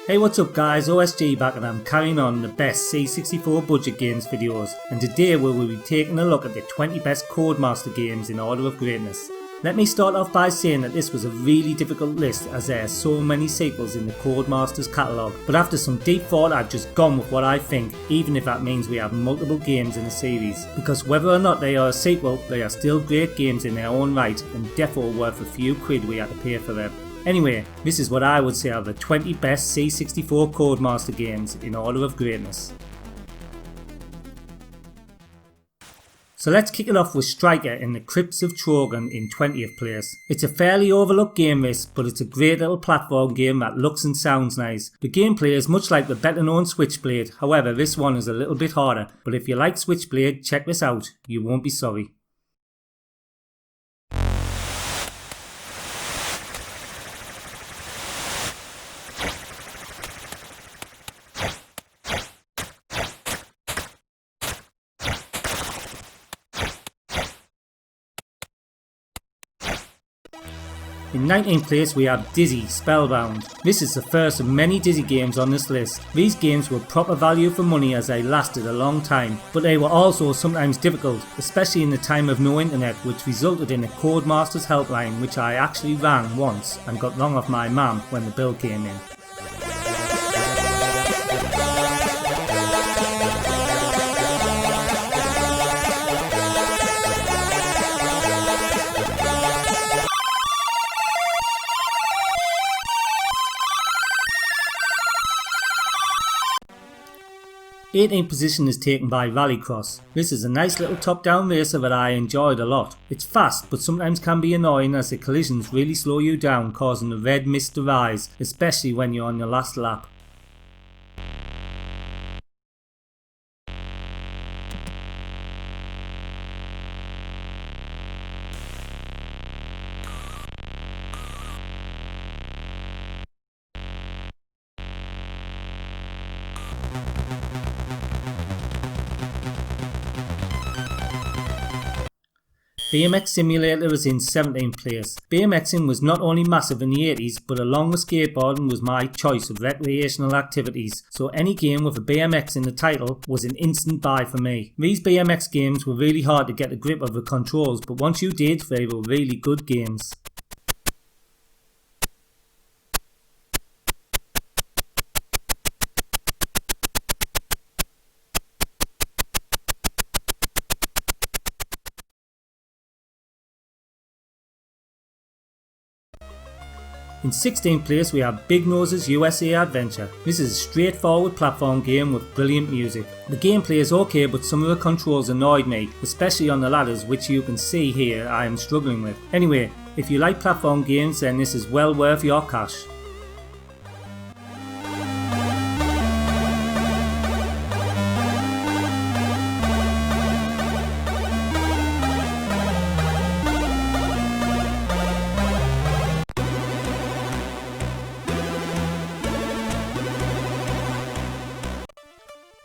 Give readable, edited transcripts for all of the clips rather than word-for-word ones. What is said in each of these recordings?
Hey, what's up guys, OSG back, and I'm carrying on the best C64 budget games videos, and today we will be taking a look at the 20 best Codemaster games in order of greatness. Let me start off by saying that this was a really difficult list as there are so many sequels in the Codemasters catalogue, but after some deep thought I've just gone with what I think, even if that means we have multiple games in the series, because whether or not they are a sequel, they are still great games in their own right and defo worth a few quid we had to pay for them. Anyway, this is what I would say are the 20 best C64 Codemaster games in order of greatness. So let's kick it off with Stryker in the Crypts of Trogan in 20th place. It's a fairly overlooked game this, but it's a great little platform game that looks and sounds nice. The gameplay is much like the better known Switchblade, however this one is a little bit harder, but if you like Switchblade, check this out, you won't be sorry. In 19th place we have Dizzy Spellbound. This is the first of many Dizzy games on this list. These games were proper value for money as they lasted a long time, but they were also sometimes difficult, especially in the time of no internet, which resulted in a Codemasters helpline which I actually rang once and got wrong off my mum when the bill came in. The 18th position is taken by Rallycross. This is a nice little top-down racer that I enjoyed a lot. It's fast but sometimes can be annoying as the collisions really slow you down, causing the red mist to rise, especially when you're on your last lap. BMX Simulator is in 17th place. BMXing was not only massive in the 80s, but along with skateboarding was my choice of recreational activities, so any game with a BMX in the title was an instant buy for me. These BMX games were really hard to get a grip of the controls, but once you did, they were really good games. In 16th place we have Big Nose's USA Adventure. This is a straightforward platform game with brilliant music. The gameplay is okay, but some of the controls annoyed me, especially on the ladders, which you can see here I am struggling with. Anyway, if you like platform games then this is well worth your cash.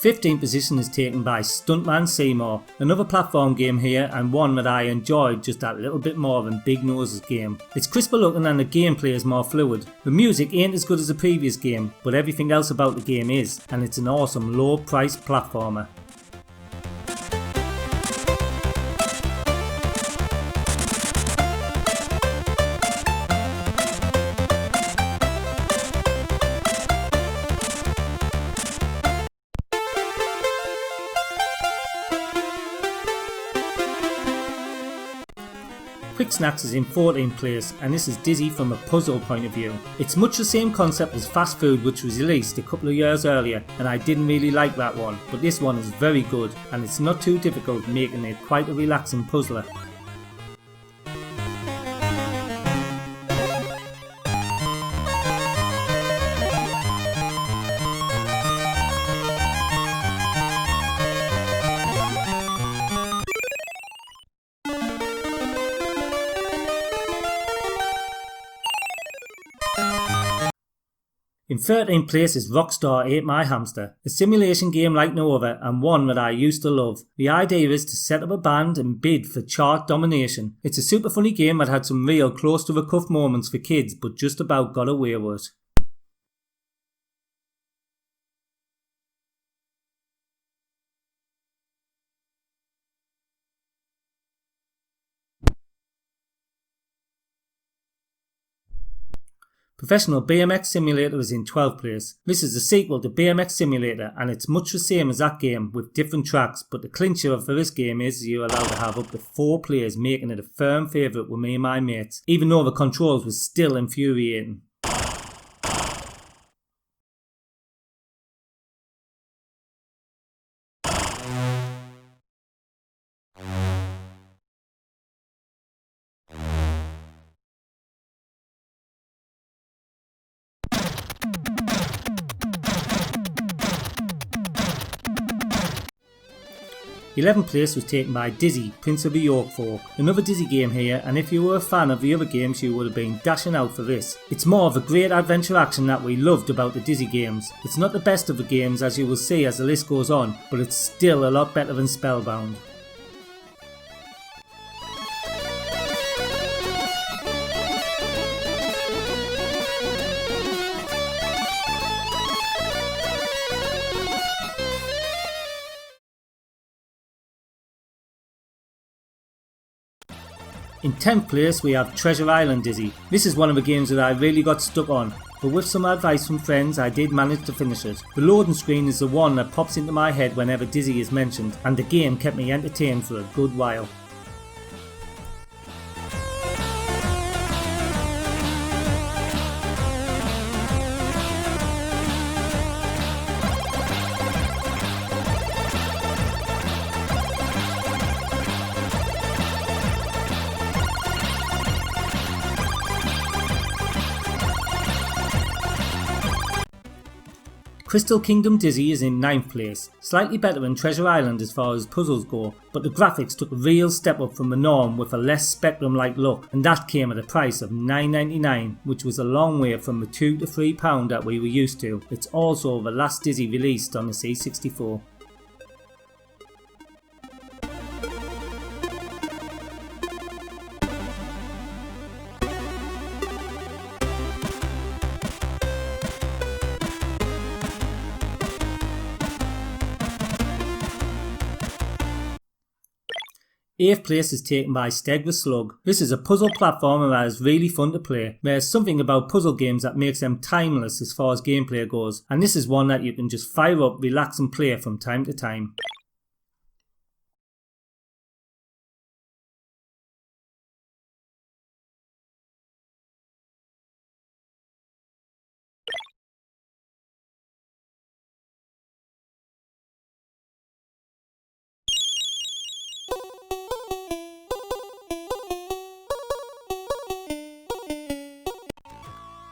The 15th position is taken by Stuntman Seymour, another platform game here and one that I enjoyed just that little bit more than Big Nose's game. It's crisper looking and the gameplay is more fluid. The music ain't as good as the previous game, but everything else about the game is, and it's an awesome low priced platformer. Kwik Snax is in 14th place, and this is Dizzy from a puzzle point of view. It's much the same concept as Fast Food, which was released a couple of years earlier, and I didn't really like that one, but this one is very good and it's not too difficult, making it quite a relaxing puzzler. In 13th place is Rockstar Ate My Hamster, a simulation game like no other and one that I used to love. The idea is to set up a band and bid for chart domination. It's a super funny game that had some real close to the cuff moments for kids but just about got away with it. Professional BMX Simulator is in 12th place. This is a sequel to BMX Simulator and it's much the same as that game with different tracks, but the clincher for this game is you're allowed to have up to 4 players, making it a firm favourite with me and my mates, even though the controls was still infuriating. The 11th place was taken by Dizzy, Prince of the Yolkfolk. Another Dizzy game here, and if you were a fan of the other games you would have been dashing out for this. It's more of a great adventure action that we loved about the Dizzy games. It's not the best of the games as you will see as the list goes on, but it's still a lot better than Spellbound. In 10th place we have Treasure Island Dizzy. This is one of the games that I really got stuck on, but with some advice from friends I did manage to finish it. The loading screen is the one that pops into my head whenever Dizzy is mentioned, and the game kept me entertained for a good while. Crystal Kingdom Dizzy is in 9th place, slightly better than Treasure Island as far as puzzles go, but the graphics took a real step up from the norm with a less Spectrum-like look, and that came at a price of $9.99, which was a long way from the £2 to £3 that we were used to. It's also the last Dizzy released on the C64. Eighth place is taken by Steg the Slug. This is a puzzle platformer that is really fun to play. There's something about puzzle games that makes them timeless as far as gameplay goes, and this is one that you can just fire up, relax and play from time to time.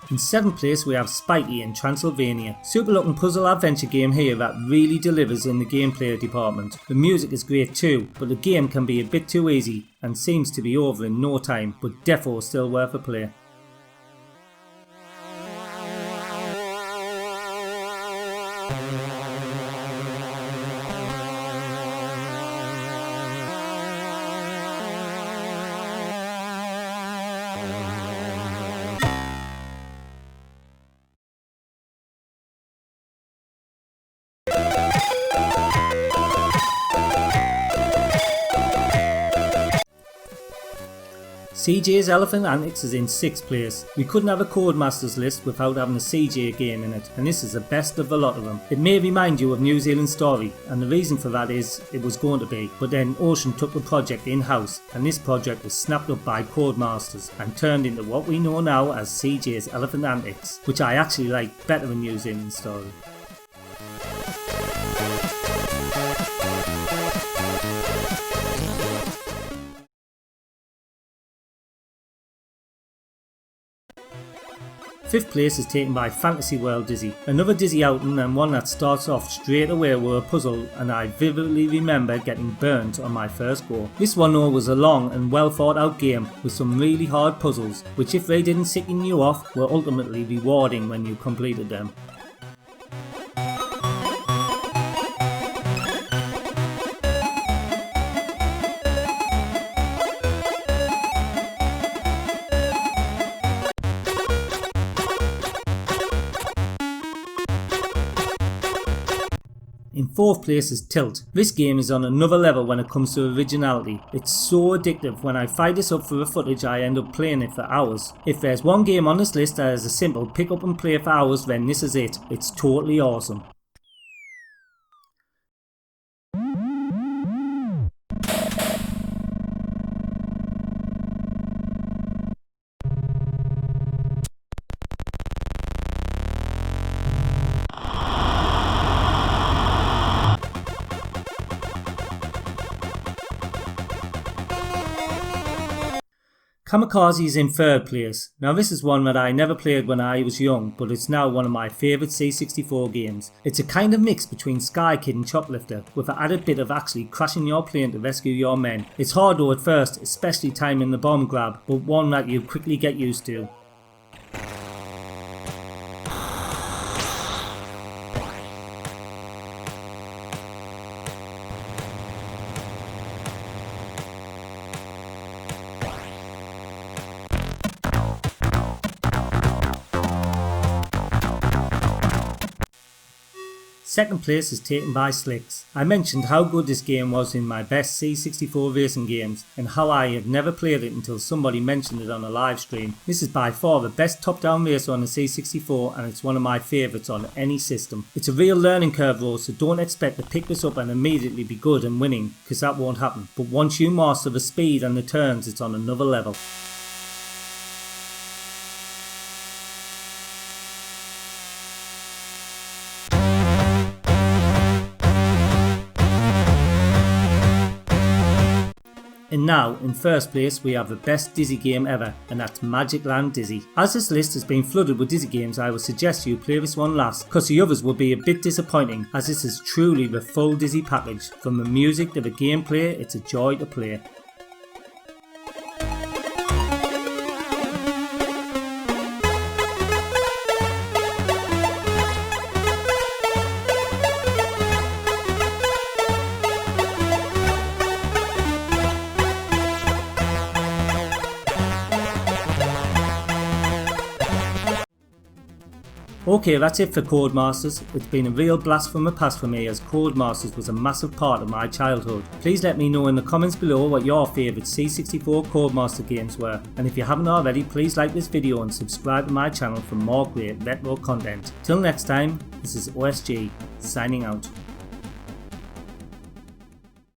In 7th place we have Spikey in Transylvania. Super looking puzzle adventure game here that really delivers in the gameplay department. The music is great too, but the game can be a bit too easy and seems to be over in no time, but defo still worth a play. CJ's Elephant Antics is in 6th place. We couldn't have a Codemasters list without having a CJ game in it, and this is the best of a lot of them. It may remind you of New Zealand Story, and the reason for that is it was going to be, but then Ocean took the project in-house, and this project was snapped up by Codemasters and turned into what we know now as CJ's Elephant Antics, which I actually like better than New Zealand Story. Fifth place is taken by Fantasy World Dizzy, another Dizzy outing and one that starts off straight away with a puzzle, and I vividly remember getting burnt on my first go. This one though was a long and well thought out game with some really hard puzzles, which if they didn't sicken you off were ultimately rewarding when you completed them. In 4th place is Tilt. This game is on another level when it comes to originality. It's so addictive. When I fire this up for the footage, I end up playing it for hours. If there's one game on this list that is a simple pick up and play for hours, then this is it. It's totally awesome. Kamikaze is in 3rd place. Now this is one that I never played when I was young, but it's now one of my favourite C64 games. It's a kind of mix between Sky Kid and Choplifter, with an added bit of actually crashing your plane to rescue your men. It's hard though at first, especially timing the bomb grab, but one that you quickly get used to. Second place is taken by Slicks. I mentioned how good this game was in my best C64 racing games and how I had never played it until somebody mentioned it on a live stream. This is by far the best top-down racer on the C64 and it's one of my favourites on any system. It's a real learning curve though, so don't expect to pick this up and immediately be good and winning, because that won't happen. But once you master the speed and the turns, it's on another level. And now, in 1st place, we have the best Dizzy game ever, and that's Magic Land Dizzy. As this list has been flooded with Dizzy games, I would suggest you play this one last, because the others will be a bit disappointing, as this is truly the full Dizzy package. From the music to the gameplay, it's a joy to play. Okay, that's it for Codemasters. It's been a real blast from the past for me, as Codemasters was a massive part of my childhood. Please let me know in the comments below what your favourite C64 Codemaster games were, and if you haven't already, please like this video and subscribe to my channel for more great retro content. Till next time, this is OSG, signing out.